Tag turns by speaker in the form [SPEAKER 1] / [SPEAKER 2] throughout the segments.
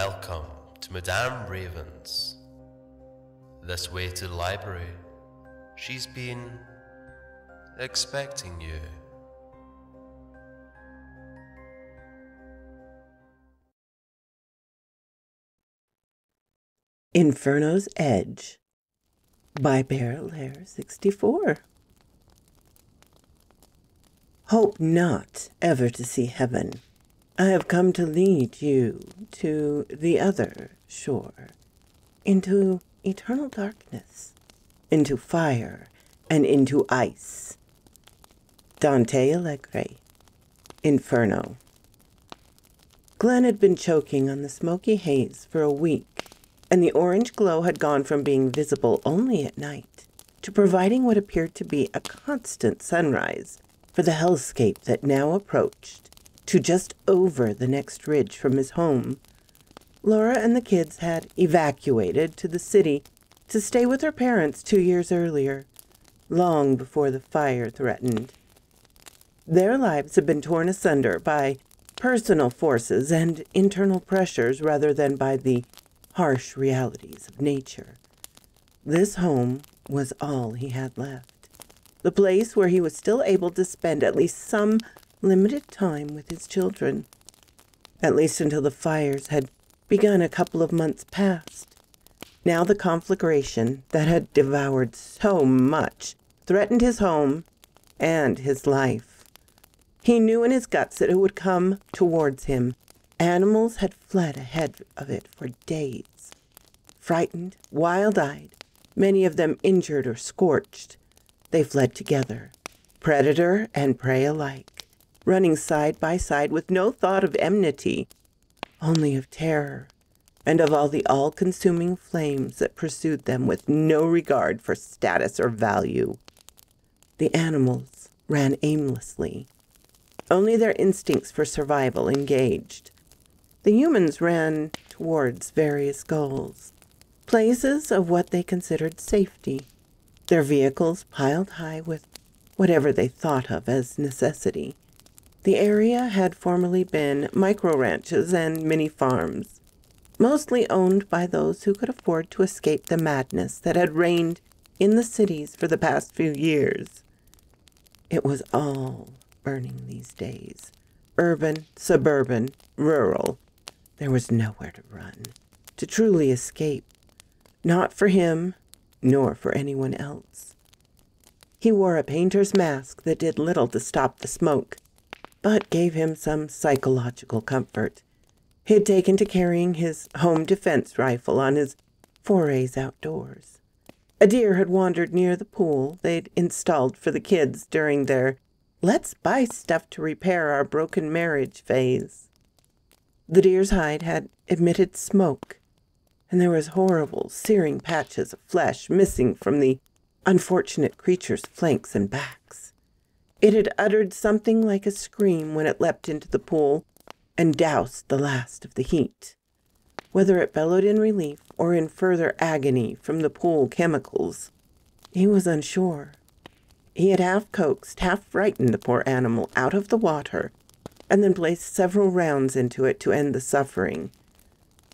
[SPEAKER 1] Welcome to Madame Raven's. This way to the library. She's been expecting you.
[SPEAKER 2] Inferno's Edge by BearLair64. Hope not ever to see heaven. I have come to lead you to the other shore, into eternal darkness, into fire, and into ice. Dante Alighieri, Inferno. Glenn had been choking on the smoky haze for a week, and the orange glow had gone from being visible only at night to providing what appeared to be a constant sunrise for the hellscape that now approached to just over the next ridge from his home. Laura and the kids had evacuated to the city to stay with her parents 2 years earlier, long before the fire threatened. Their lives had been torn asunder by personal forces and internal pressures rather than by the harsh realities of nature. This home was all he had left, the place where he was still able to spend at least some limited time with his children, at least until the fires had begun a couple of months past. Now the conflagration that had devoured so much threatened his home and his life. He knew in his guts that it would come towards him. Animals had fled ahead of it for days, frightened, wild-eyed, many of them injured or scorched. They fled together, predator and prey alike, running side by side with no thought of enmity, only of terror, and of all the all-consuming flames that pursued them with no regard for status or value. The animals ran aimlessly, only their instincts for survival engaged. The humans ran towards various goals, places of what they considered safety, their vehicles piled high with whatever they thought of as necessity. The area had formerly been micro-ranches and mini-farms, mostly owned by those who could afford to escape the madness that had reigned in the cities for the past few years. It was all burning these days, urban, suburban, rural. There was nowhere to run, to truly escape, not for him, nor for anyone else. He wore a painter's mask that did little to stop the smoke, but gave him some psychological comfort. He had taken to carrying his home defense rifle on his forays outdoors. A deer had wandered near the pool they'd installed for the kids during their "let's buy stuff to repair our broken marriage" phase. The deer's hide had emitted smoke, and there was horrible, searing patches of flesh missing from the unfortunate creature's flanks and backs. It had uttered something like a scream when it leapt into the pool and doused the last of the heat. Whether it bellowed in relief or in further agony from the pool chemicals, he was unsure. He had half coaxed, half frightened the poor animal out of the water, and then placed several rounds into it to end the suffering.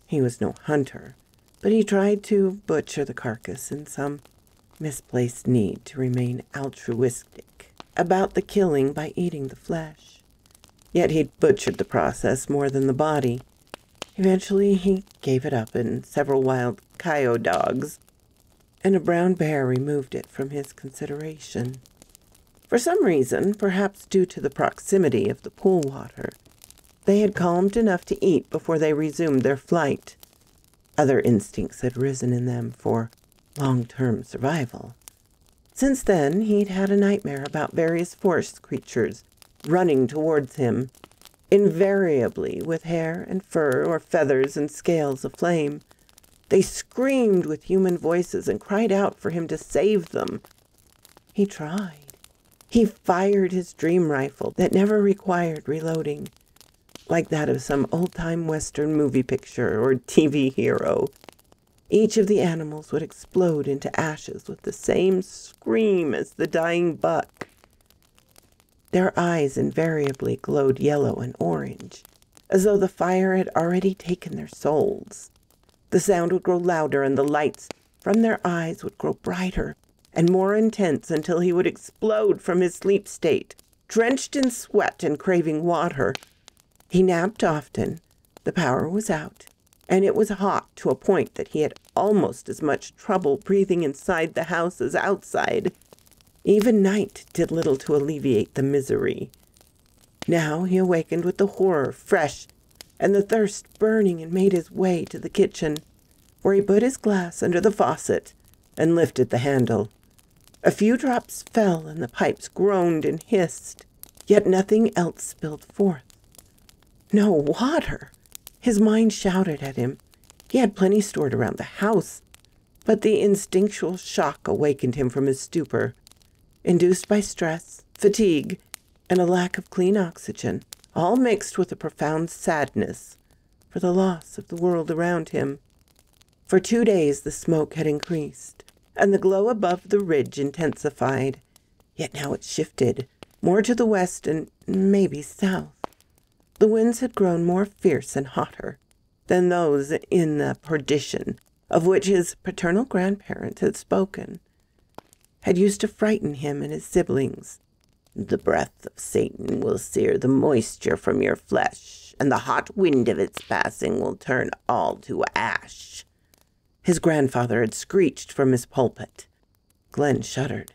[SPEAKER 2] He was no hunter, but he tried to butcher the carcass in some misplaced need to remain altruistic about the killing by eating the flesh. Yet he'd butchered the process more than the body. Eventually he gave it up, and several wild coyote dogs and a brown bear removed it from his consideration. For some reason, perhaps due to the proximity of the pool water, they had calmed enough to eat before they resumed their flight. Other instincts had risen in them for long-term survival. Since then, he'd had a nightmare about various forest creatures running towards him, invariably with hair and fur or feathers and scales aflame. They screamed with human voices and cried out for him to save them. He tried. He fired his dream rifle that never required reloading, like that of some old-time Western movie picture or TV hero. Each of the animals would explode into ashes with the same scream as the dying buck. Their eyes invariably glowed yellow and orange, as though the fire had already taken their souls. The sound would grow louder, and the lights from their eyes would grow brighter and more intense until he would explode from his sleep state, drenched in sweat and craving water. He napped often. The power was out, and it was hot to a point that he had almost as much trouble breathing inside the house as outside. Even night did little to alleviate the misery. Now he awakened with the horror fresh and the thirst burning, and made his way to the kitchen, where he put his glass under the faucet and lifted the handle. A few drops fell, and the pipes groaned and hissed, yet nothing else spilled forth. No water! His mind shouted at him. He had plenty stored around the house, but the instinctual shock awakened him from his stupor, induced by stress, fatigue, and a lack of clean oxygen, all mixed with a profound sadness for the loss of the world around him. For 2 days the smoke had increased, and the glow above the ridge intensified, yet now it shifted, more to the west and maybe south. The winds had grown more fierce and hotter than those in the perdition of which his paternal grandparents had spoken, had used to frighten him and his siblings. The breath of Satan will sear the moisture from your flesh, and the hot wind of its passing will turn all to ash, his grandfather had screeched from his pulpit. Glenn shuddered.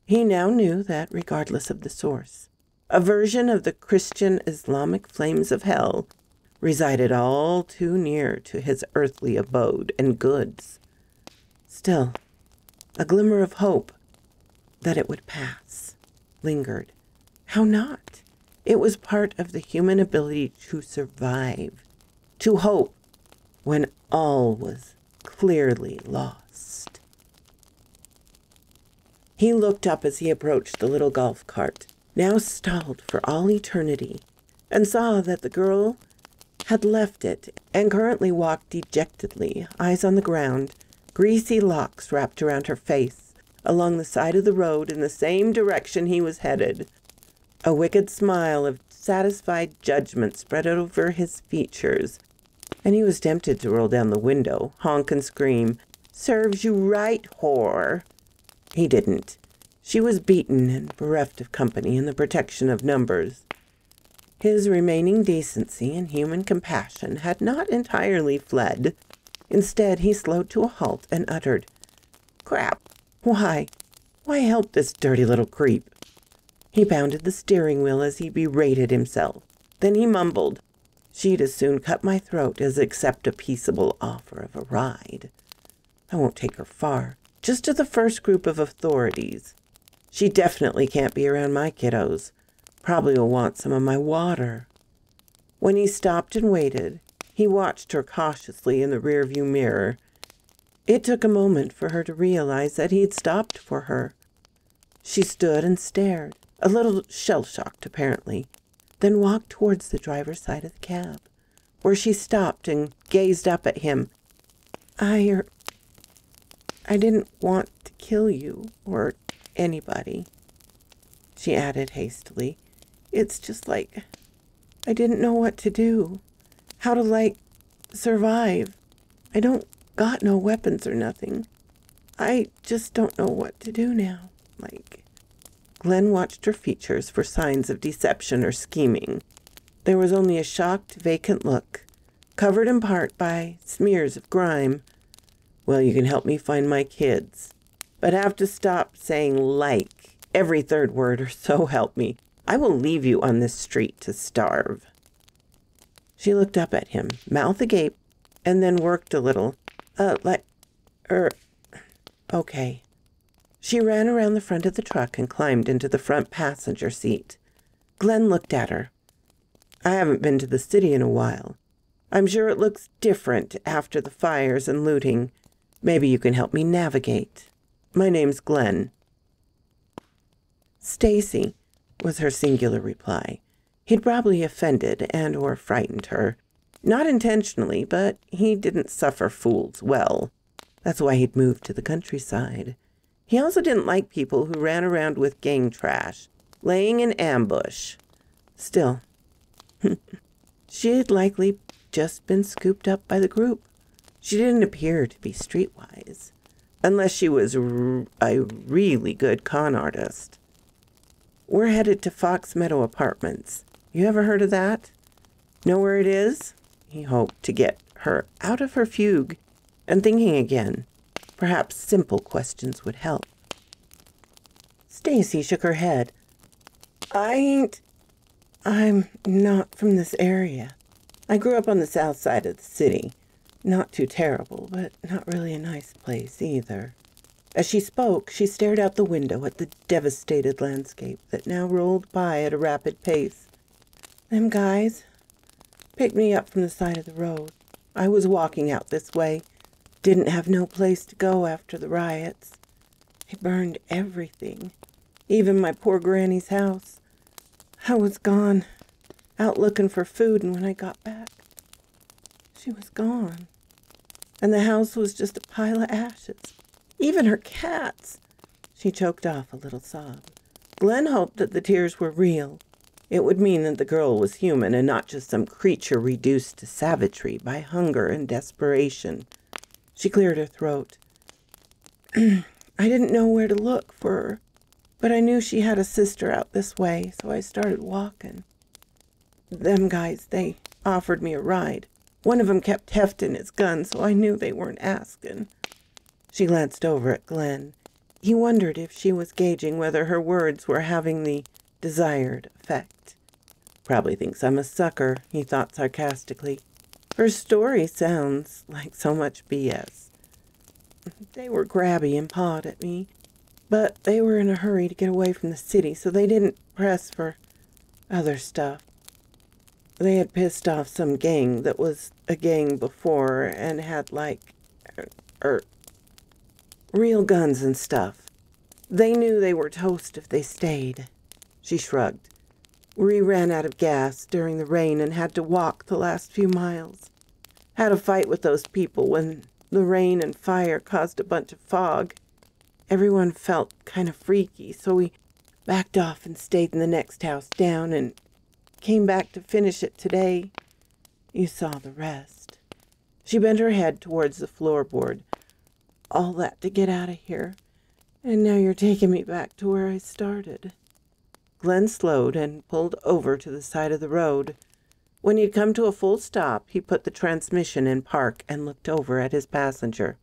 [SPEAKER 2] He now knew that, regardless of the source, a version of the Christian Islamic flames of hell resided all too near to his earthly abode and goods. Still, a glimmer of hope that it would pass lingered. How not? It was part of the human ability to survive, to hope when all was clearly lost. He looked up as he approached the little golf cart, now stalled for all eternity, and saw that the girl had left it and currently walked dejectedly, eyes on the ground, greasy locks wrapped around her face, along the side of the road in the same direction he was headed. A wicked smile of satisfied judgment spread over his features, and he was tempted to roll down the window, honk and scream, "Serves you right, whore!" He didn't. She was beaten and bereft of company and the protection of numbers. His remaining decency and human compassion had not entirely fled. Instead, he slowed to a halt and uttered, "Crap! Why help this dirty little creep?" He pounded the steering wheel as he berated himself. Then he mumbled, "She'd as soon cut my throat as accept a peaceable offer of a ride. I won't take her far, just to the first group of authorities. She definitely can't be around my kiddos. Probably will want some of my water." When he stopped and waited, he watched her cautiously in the rearview mirror. It took a moment for her to realize that he'd stopped for her. She stood and stared, a little shell-shocked apparently, then walked towards the driver's side of the cab, where she stopped and gazed up at him. I didn't want to kill you or anybody," she added hastily. "It's just like I didn't know what to do, how to, survive. I don't got no weapons or nothing. I just don't know what to do now, Glenn watched her features for signs of deception or scheming. There was only a shocked, vacant look, covered in part by smears of grime. "Well, you can help me find my kids, but have to stop saying 'like' every third word, or so help me. I will leave you on this street to starve." She looked up at him, mouth agape, and then worked a little. Okay." She ran around the front of the truck and climbed into the front passenger seat. Glenn looked at her. "I haven't been to the city in a while. I'm sure it looks different after the fires and looting. Maybe you can help me navigate. My name's Glenn." "Stacy," was her singular reply. He'd probably offended and or frightened her. Not intentionally, but he didn't suffer fools well. That's why he'd moved to the countryside. He also didn't like people who ran around with gang trash, laying in ambush. Still, She had likely just been scooped up by the group. She didn't appear to be streetwise, unless she was a really good con artist. We're headed to Fox Meadow Apartments. You ever heard of that? Know where it is? He hoped to get her out of her fugue and thinking again. Perhaps simple questions would help. Stacy shook her head. I'm not from this area. I grew up on the south side of the city. Not too terrible, but not really a nice place either. As she spoke, she stared out the window at the devastated landscape that now rolled by at a rapid pace. Them guys picked me up from the side of the road. I was walking out this way. Didn't have no place to go after the riots. They burned everything, even my poor granny's house. I was gone, out looking for food, and when I got back, she was gone. And the house was just a pile of ashes. Even her cats. She choked off a little sob. Glenn hoped that the tears were real. It would mean that the girl was human and not just some creature reduced to savagery by hunger and desperation. She cleared her throat. I didn't know where to look for her, but I knew she had a sister out this way, so I started walking. Them guys, they offered me a ride. One of them kept hefting his gun, so I knew they weren't asking. She glanced over at Glenn. He wondered if she was gauging whether her words were having the desired effect. Probably thinks I'm a sucker, he thought sarcastically. Her story sounds like so much BS. They were grabby and pawed at me, but they were in a hurry to get away from the city, so they didn't press for other stuff. They had pissed off some gang that was a gang before and had, real guns and stuff. They knew they were toast if they stayed. She shrugged. We ran out of gas during the rain and had to walk the last few miles. Had a fight with those people when the rain and fire caused a bunch of fog. Everyone felt kind of freaky, so we backed off and stayed in the next house down and came back to finish it today. You saw the rest. She bent her head towards the floorboard. All that to get out of here. And now you're taking me back to where I started. Glenn slowed and pulled over to the side of the road. When he'd come to a full stop, he put the transmission in park and looked over at his passenger.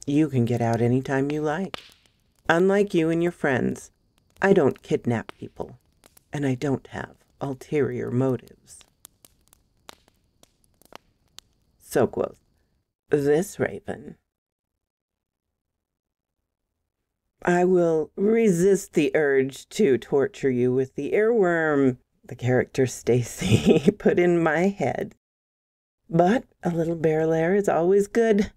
[SPEAKER 2] You can get out any time you like. Unlike you and your friends, I don't kidnap people, and I don't have ulterior motives. So quoth this raven. I will resist the urge to torture you with the earworm the character Stacy put in my head. But a little BearLair is always good.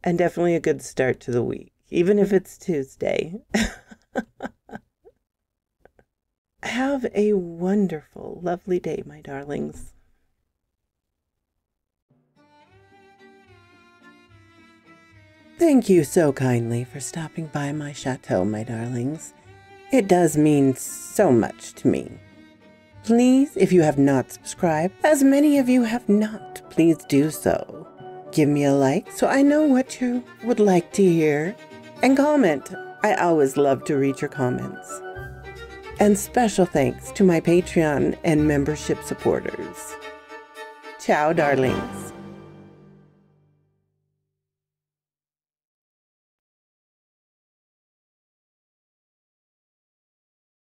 [SPEAKER 2] And definitely a good start to the week, even if it's Tuesday. Have a wonderful, lovely day, my darlings. Thank you so kindly for stopping by my chateau, my darlings. It does mean so much to me. Please, if you have not subscribed, as many of you have not, please do so. Give me a like so I know what you would like to hear. And comment. I always love to read your comments. And special thanks to my Patreon and membership supporters. Ciao, darlings.